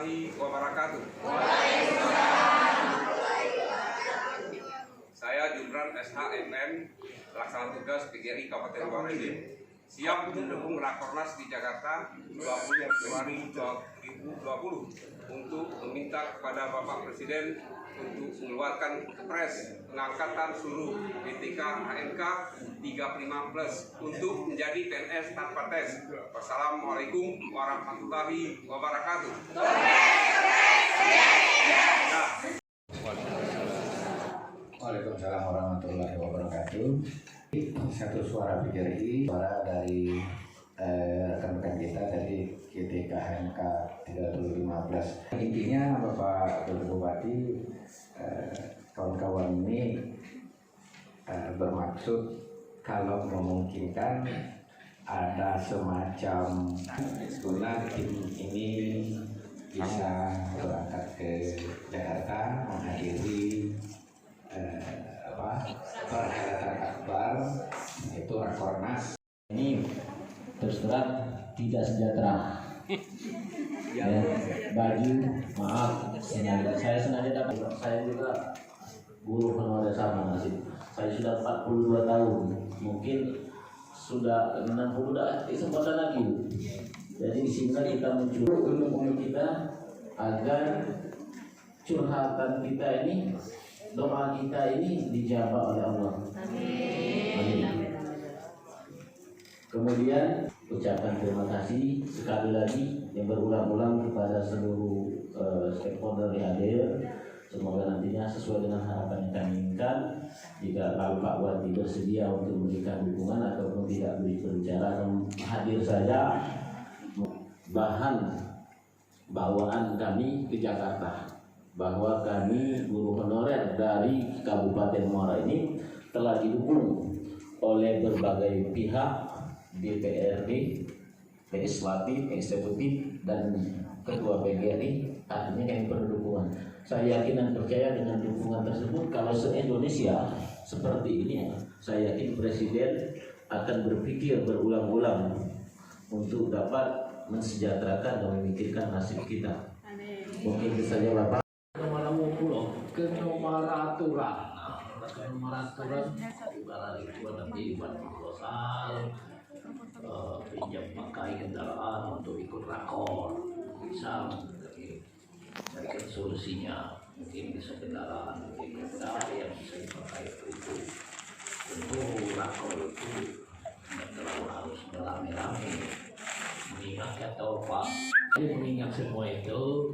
warahmatullahi wabarakatuh. Saya Jumran SHMM, Pelaksana Tugas PGRI Kabupaten Muara Enim, siap mendukung Rakornas di Jakarta 20 Februari 2020 untuk meminta kepada Bapak Presiden untuk mengeluarkan kepres pengangkatan seluruh DTK HNK 35+ untuk menjadi PNS tanpa tes. Wassalamualaikum warahmatullahi wabarakatuh. Waalaikumsalam warahmatullahi wabarakatuh. Satu suara PGRI, suara dari rekan-rekan kita dari DTK HNK 35+. Intinya Bapak Bupati, kawan-kawan ini bermaksud kalau memungkinkan ada semacam guna tim ini bisa berangkat ke Jakarta menghadiri perhelatan akbar itu Rakornas. Ini terus terang tidak sejahtera. Ya, baju maaf saya sengaja dapat. Saya juga guru honorer sama nasib. Saya sudah 42 tahun, mungkin sudah 60 dah kesempatan lagi. Jadi di sini kita mencuri untuk kita agar curhatan kita ini, doa kita ini dijawab oleh Allah. Amin. Kemudian ucapkan terima kasih sekali lagi yang berulang-ulang kepada seluruh stakeholder yang hadir. Semoga nantinya sesuai dengan harapan yang kami inginkan. Jika kalau Pak Wati bersedia untuk memberikan dukungan ataupun tidak berbicara dan hadir saja, bahan bawaan kami ke Jakarta bahwa kami guru honorer dari Kabupaten Muara ini telah didukung oleh berbagai pihak, DPRD, Legislatif, Eksekutif, dan Ketua PGRI. Artinya kami perlu dukungan. Saya yakin dan percaya dengan dukungan tersebut, kalau se-Indonesia seperti ini, saya yakin Presiden akan berpikir berulang-ulang untuk dapat mensejahterakan dan memikirkan nasib kita. Mungkin saja Bapak. Ke nomor aturan, ibarat itu nanti proposal, pinjam pakai kendaraan untuk ikut rakor, bisa carikan solusinya. Mungkin bisa kendaraan, mungkin yang bisa dipakai itu. Tentu rakor itu tidak terlalu harus beramai-ramai. Mengingat kata Pak, mengingat semua itu.